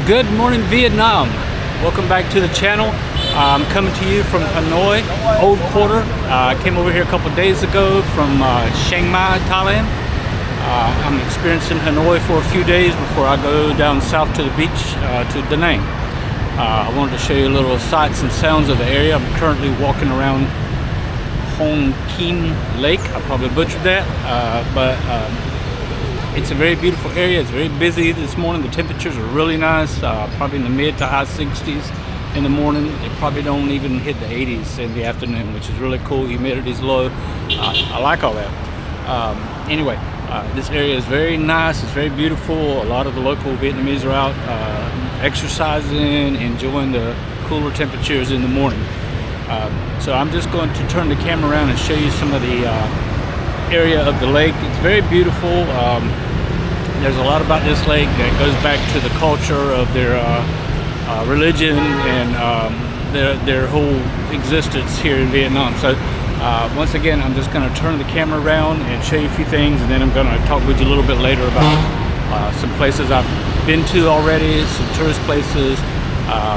Good morning, Vietnam. Welcome back to the channel. I'm coming to you from Hanoi, Old Quarter. I came over here a couple days ago from Chiang Mai, Thailand. I'm experiencing Hanoi for a few days before I go down south to the beach to Da Nang. I wanted to show you a little sights and sounds of the area. I'm currently walking around Hoan Kiem Lake. I probably butchered that, but it's a very beautiful area. It's very busy this morning. The temperatures are really nice, probably in the mid to high 60s in the morning. It probably don't even hit the 80s in the afternoon, which is really cool. Humidity's low. I like all that. Anyway, this area is very nice. It's very beautiful. A lot of the local Vietnamese are out exercising, enjoying the cooler temperatures in the morning. So I'm just going to turn the camera around and show you some of the area of the lake. It's very beautiful. There's a lot about this lake that goes back to the culture of their religion and their whole existence here in Vietnam. So once again, I'm just going to turn the camera around and show you a few things, and then I'm going to talk with you a little bit later about some places I've been to already, some tourist places,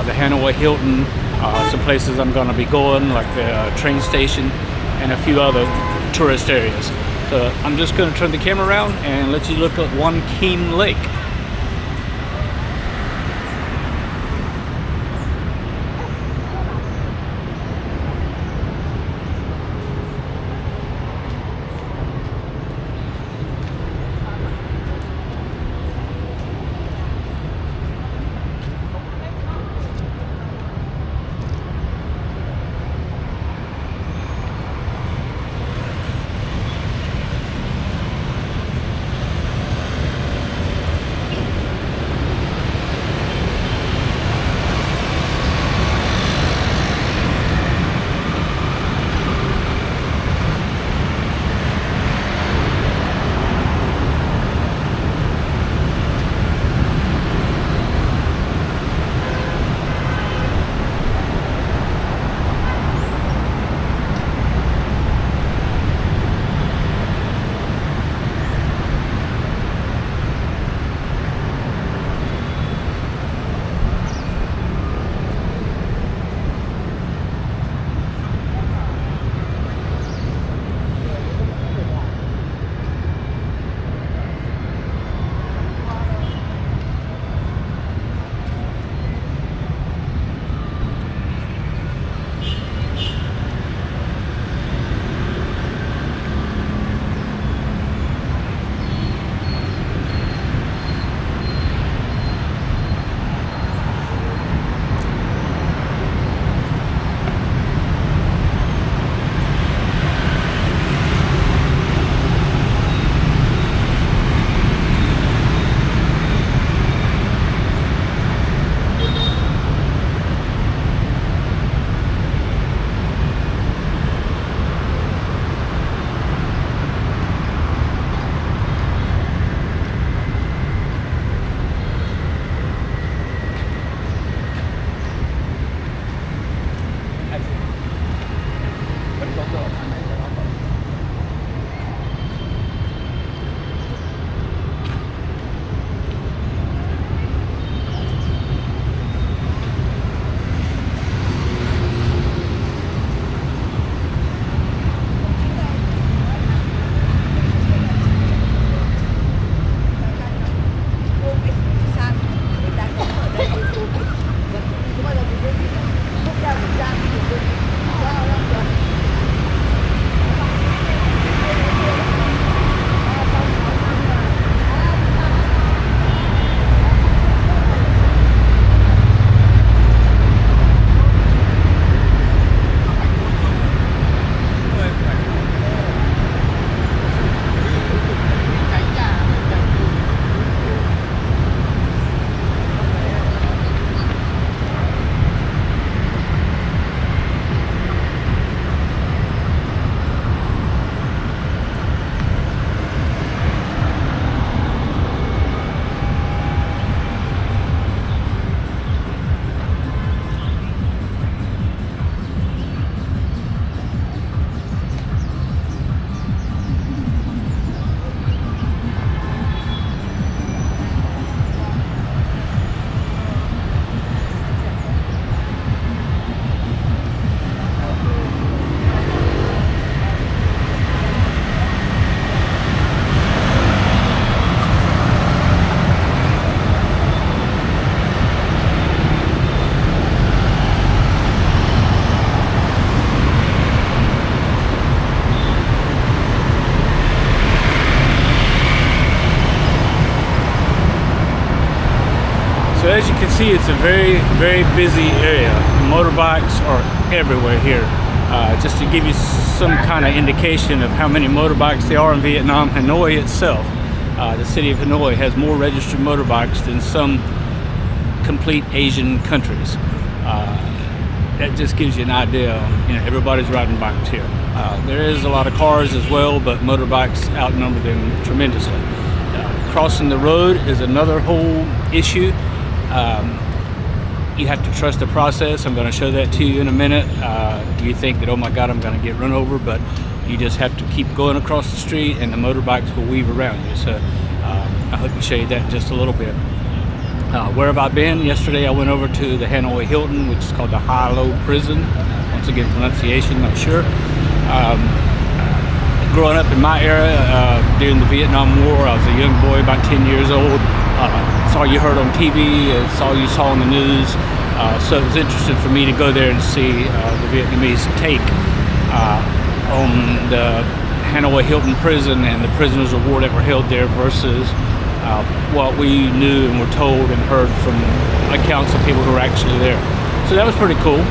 the Hanoi Hilton, some places I'm going to be going, like the train station, and a few other tourist areas. So I'm just going to turn the camera around and let you look at Hoan Kiem Lake. So as you can see, it's a very, very busy area. Motorbikes are everywhere here. Just to give you some kind of indication of how many motorbikes there are in Vietnam, Hanoi itself, the city of Hanoi has more registered motorbikes than some complete Asian countries. That just gives you an idea. You know, everybody's riding bikes here. There is a lot of cars as well, but motorbikes outnumber them tremendously. Crossing the road is another whole issue. You have to trust the process. I'm going to show that to you in a minute. You think that, oh my God, I'm going to get run over, but you just have to keep going across the street and the motorbikes will weave around you. So I hope to show you that in just a little bit. Where have I been? Yesterday I went over to the Hanoi Hilton, which is called the High-Low Prison. Once again, pronunciation, not sure. Growing up in my era, during the Vietnam War, I was a young boy, about 10 years old. Saw you heard on TV, saw you saw on the news. So it was interesting for me to go there and see the Vietnamese take on the Hanoi Hilton prison and the prisoners of war that were held there versus what we knew and were told and heard from accounts of people who were actually there. So that was pretty cool.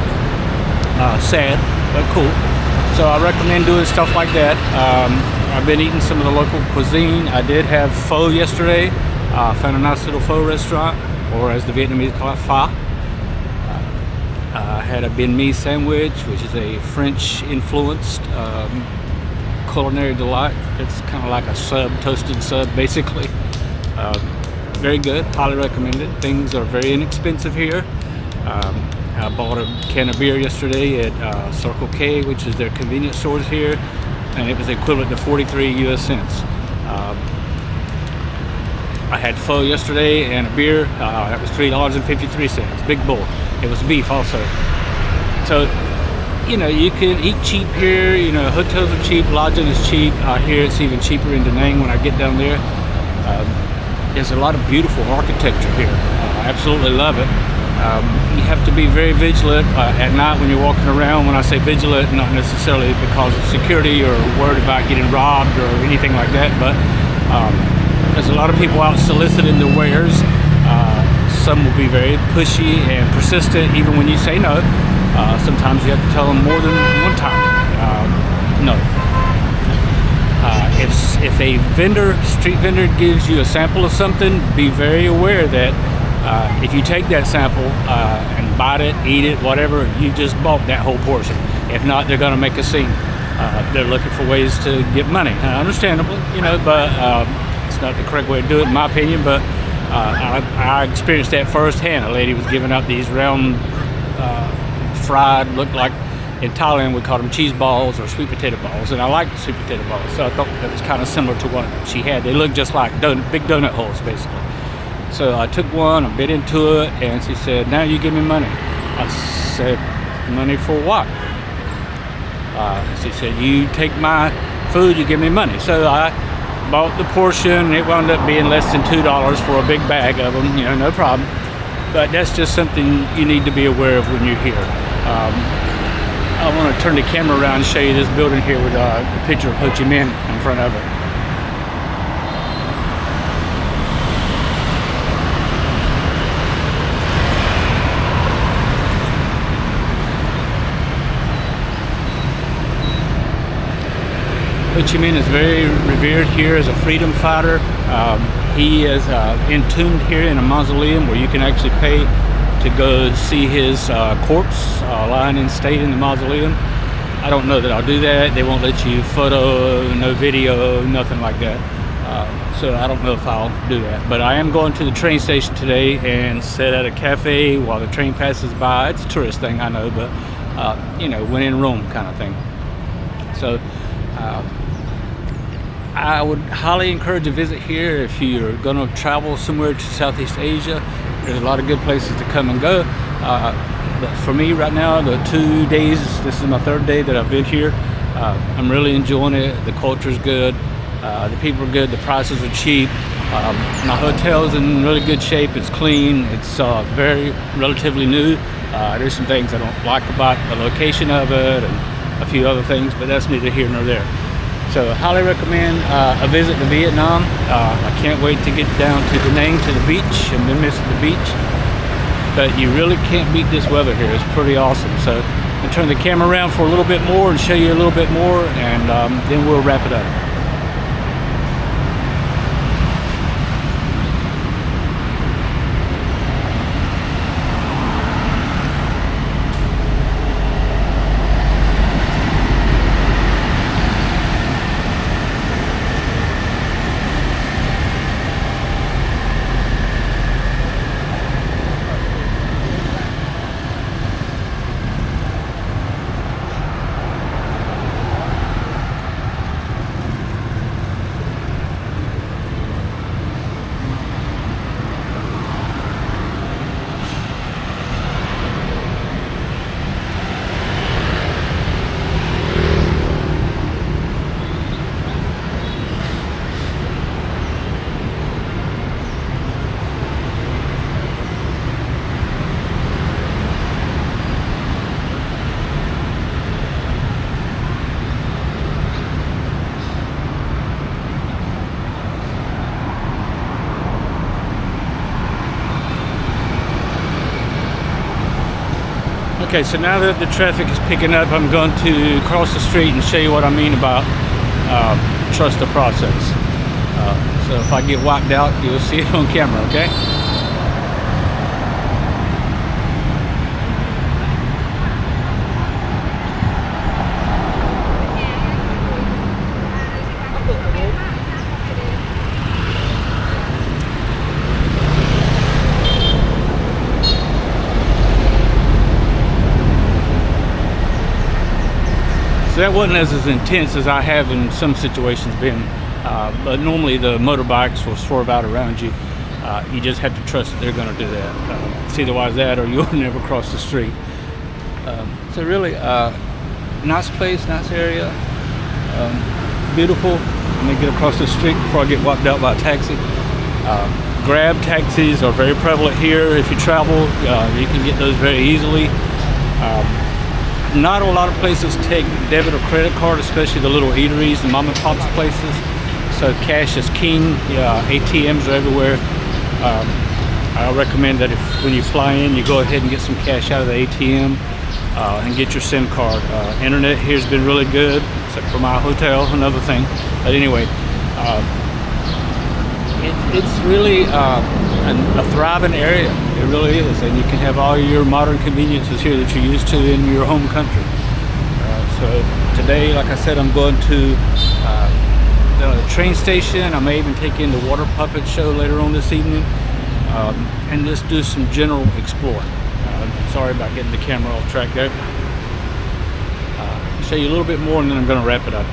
Sad, but cool. So I recommend doing stuff like that. I've been eating some of the local cuisine. I did have pho yesterday. Found a nice little pho restaurant, or as the Vietnamese call it, pho. I had a banh mi sandwich, which is a French-influenced culinary delight. It's kind of like a sub, toasted sub, basically. Very good, highly recommended. Things are very inexpensive here. I bought a can of beer yesterday at Circle K, which is their convenience stores here, and it was equivalent to 43 US cents. I had pho yesterday and a beer. That was $3.53. Big bowl. It was beef also. So, you know, you can eat cheap here. You know, hotels are cheap, lodging is cheap. Here it's even cheaper in Da Nang when I get down there. There's a lot of beautiful architecture here. I absolutely love it. You have to be very vigilant at night when you're walking around. When I say vigilant, not necessarily because of security or worried about getting robbed or anything like that, but there's a lot of people out soliciting their wares. Some will be very pushy and persistent even when you say no. Sometimes you have to tell them more than one time no. If a street vendor gives you a sample of something, be very aware that if you take that sample and bite it, eat it, whatever, you just bought that whole portion. If not, they're going to make a scene. They're looking for ways to get money, understandably, you know, but it's not the correct way to do it in my opinion. But I experienced that firsthand. A lady was giving out these round fried, looked like in Thailand we call them cheese balls or sweet potato balls, and I like the sweet potato balls, so I thought that was kind of similar to what she had. They looked just like big donut holes basically. So I took one, I bit into it, and she said, "Now you give me money." I said, "Money for what?" She said, "You take my food, you give me money." So I bought the portion, and it wound up being less than $2 for a big bag of them, you know, no problem. But that's just something you need to be aware of when you're here. I want to turn the camera around and show you this building here with a picture of Hoan Kiem in front of it. Hoan Kiem is very revered here as a freedom fighter. He is entombed here in a mausoleum where you can actually pay to go see his corpse lying in state in the mausoleum. I don't know that I'll do that. They won't let you photo, no video, nothing like that. So I don't know if I'll do that. But I am going to the train station today and sit at a cafe while the train passes by. It's a tourist thing, I know, but you know, when in Rome kind of thing. So I would highly encourage a visit here if you're going to travel somewhere to Southeast Asia. There's a lot of good places to come and go. But for me right now, the 2 days, this is my third day that I've been here. I'm really enjoying it. The culture's good. The people are good. The prices are cheap. My hotel's in really good shape. It's clean. It's very relatively new. There's some things I don't like about the location of it and a few other things, but that's neither here nor there. So highly recommend a visit to Vietnam. I can't wait to get down to Da Nang to the beach. I've been missing the beach. But you really can't beat this weather here. It's pretty awesome. So I'll turn the camera around for a little bit more and show you a little bit more, and then we'll wrap it up. Okay, so now that the traffic is picking up, I'm going to cross the street and show you what I mean about trust the process. So if I get wiped out, you'll see it on camera, okay? So that wasn't as intense as I have in some situations been, but normally the motorbikes will swerve out around you. You just have to trust that they're going to do that. It's either wise that or you'll never cross the street. So really, nice place, nice area, beautiful. Let me get across the street before I get wiped out by a taxi. Grab taxis are very prevalent here. If you travel, you can get those very easily. Not a lot of places take debit or credit card, especially the little eateries, the mom and pops places. So cash is king. ATMs are everywhere. I recommend that when you fly in, you go ahead and get some cash out of the ATM and get your SIM card. Internet here's been really good, except for my hotel, another thing. But anyway, it's really a thriving area. It really is, and you can have all your modern conveniences here that you're used to in your home country. So today, like I said, I'm going to the train station. I may even take in the water puppet show later on this evening, and just do some general exploring. Sorry about getting the camera off track there. I'll show you a little bit more, and then I'm going to wrap it up.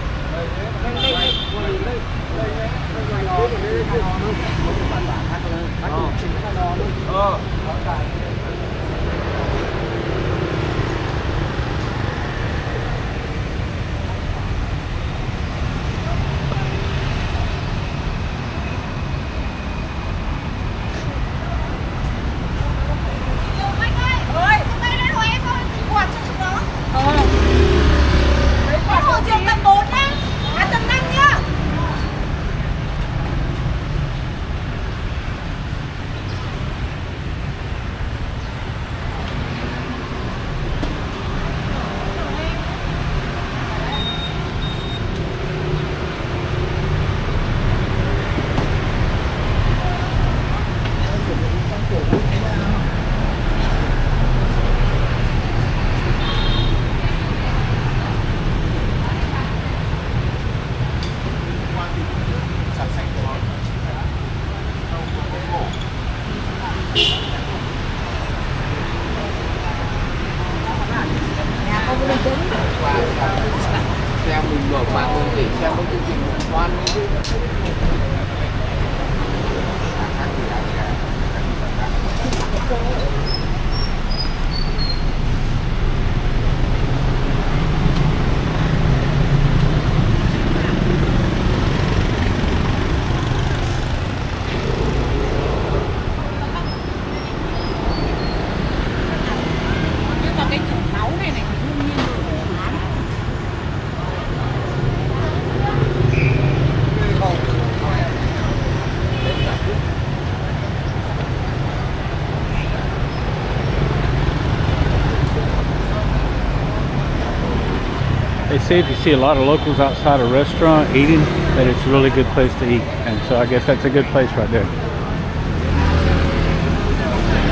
They say if you see a lot of locals outside a restaurant eating, that it's a really good place to eat. And so I guess that's a good place right there.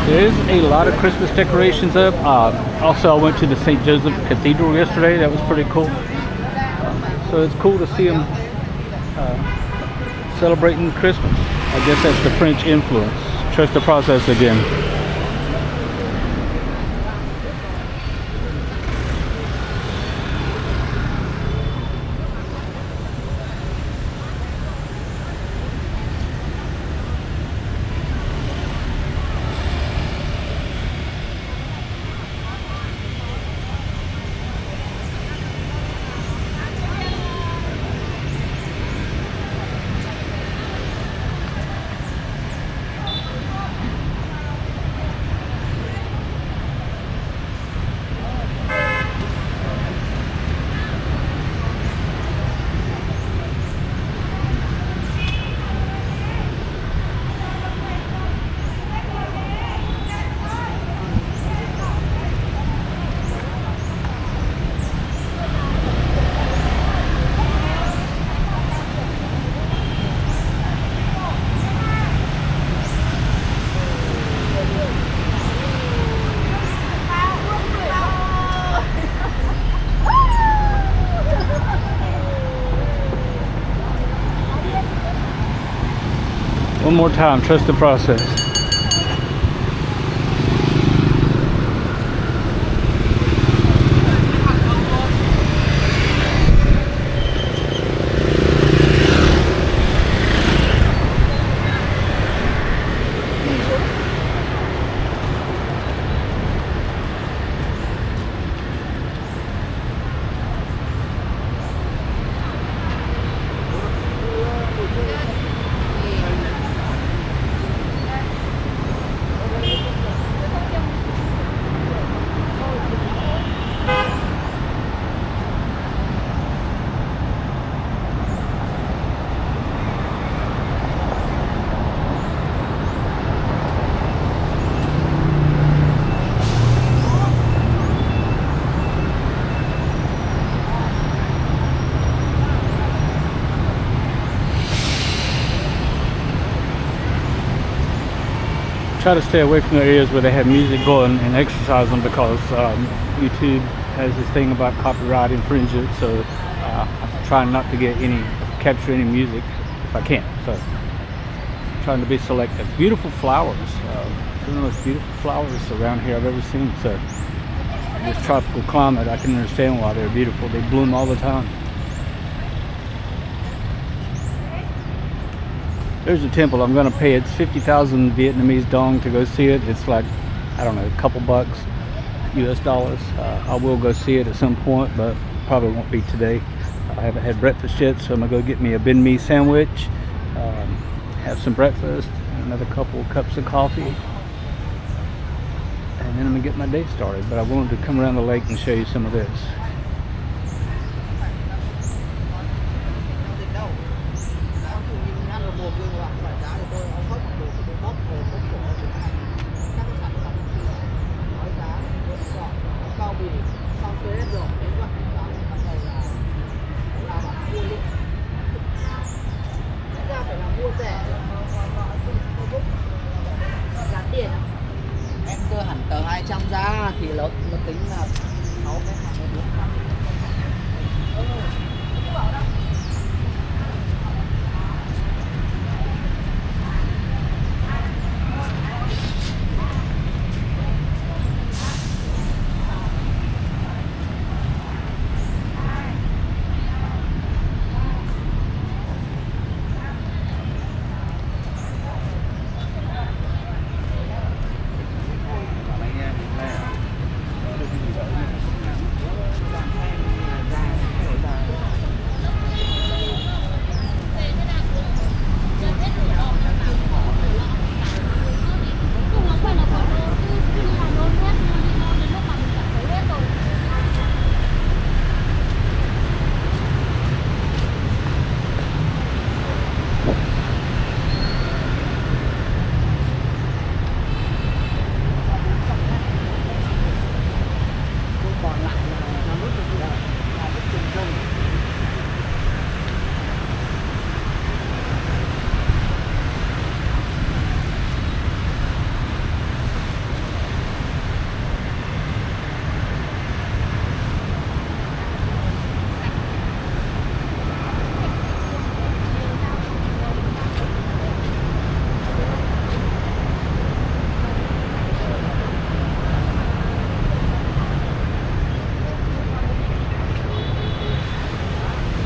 There's a lot of Christmas decorations up. Also, I went to the St. Joseph Cathedral yesterday. That was pretty cool. So it's cool to see them celebrating Christmas. I guess that's the French influence. Trust the process again. One more time, trust the process. Try to stay away from the areas where they have music going and exercise them, because YouTube has this thing about copyright infringement. So I'm trying not to capture any music if I can. So trying to be selective. Beautiful flowers. Some of the most beautiful flowers around here I've ever seen. So this tropical climate, I can understand why they're beautiful. They bloom all the time. There's a temple. I'm going to pay. It's 50,000 Vietnamese dong to go see it. It's like, I don't know, a couple bucks US dollars. I will go see it at some point, but probably won't be today. I haven't had breakfast yet, so I'm going to go get me a banh mi sandwich, have some breakfast, another couple of cups of coffee, and then I'm going to get my day started. But I wanted to come around the lake and show you some of this. Em đưa hẳn tờ 200 ra thì nó tính là 6 cái hàng 400.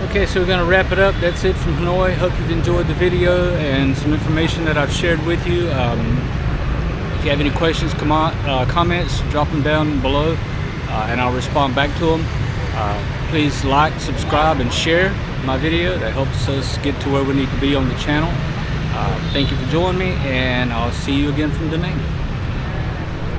Okay, so we're going to wrap it up. That's it from Hanoi. Hope you've enjoyed the video and some information that I've shared with you. If you have any questions, comments, drop them down below and I'll respond back to them. Please like, subscribe, and share my video. That helps us get to where we need to be on the channel. Thank you for joining me, and I'll see you again from Da Nang.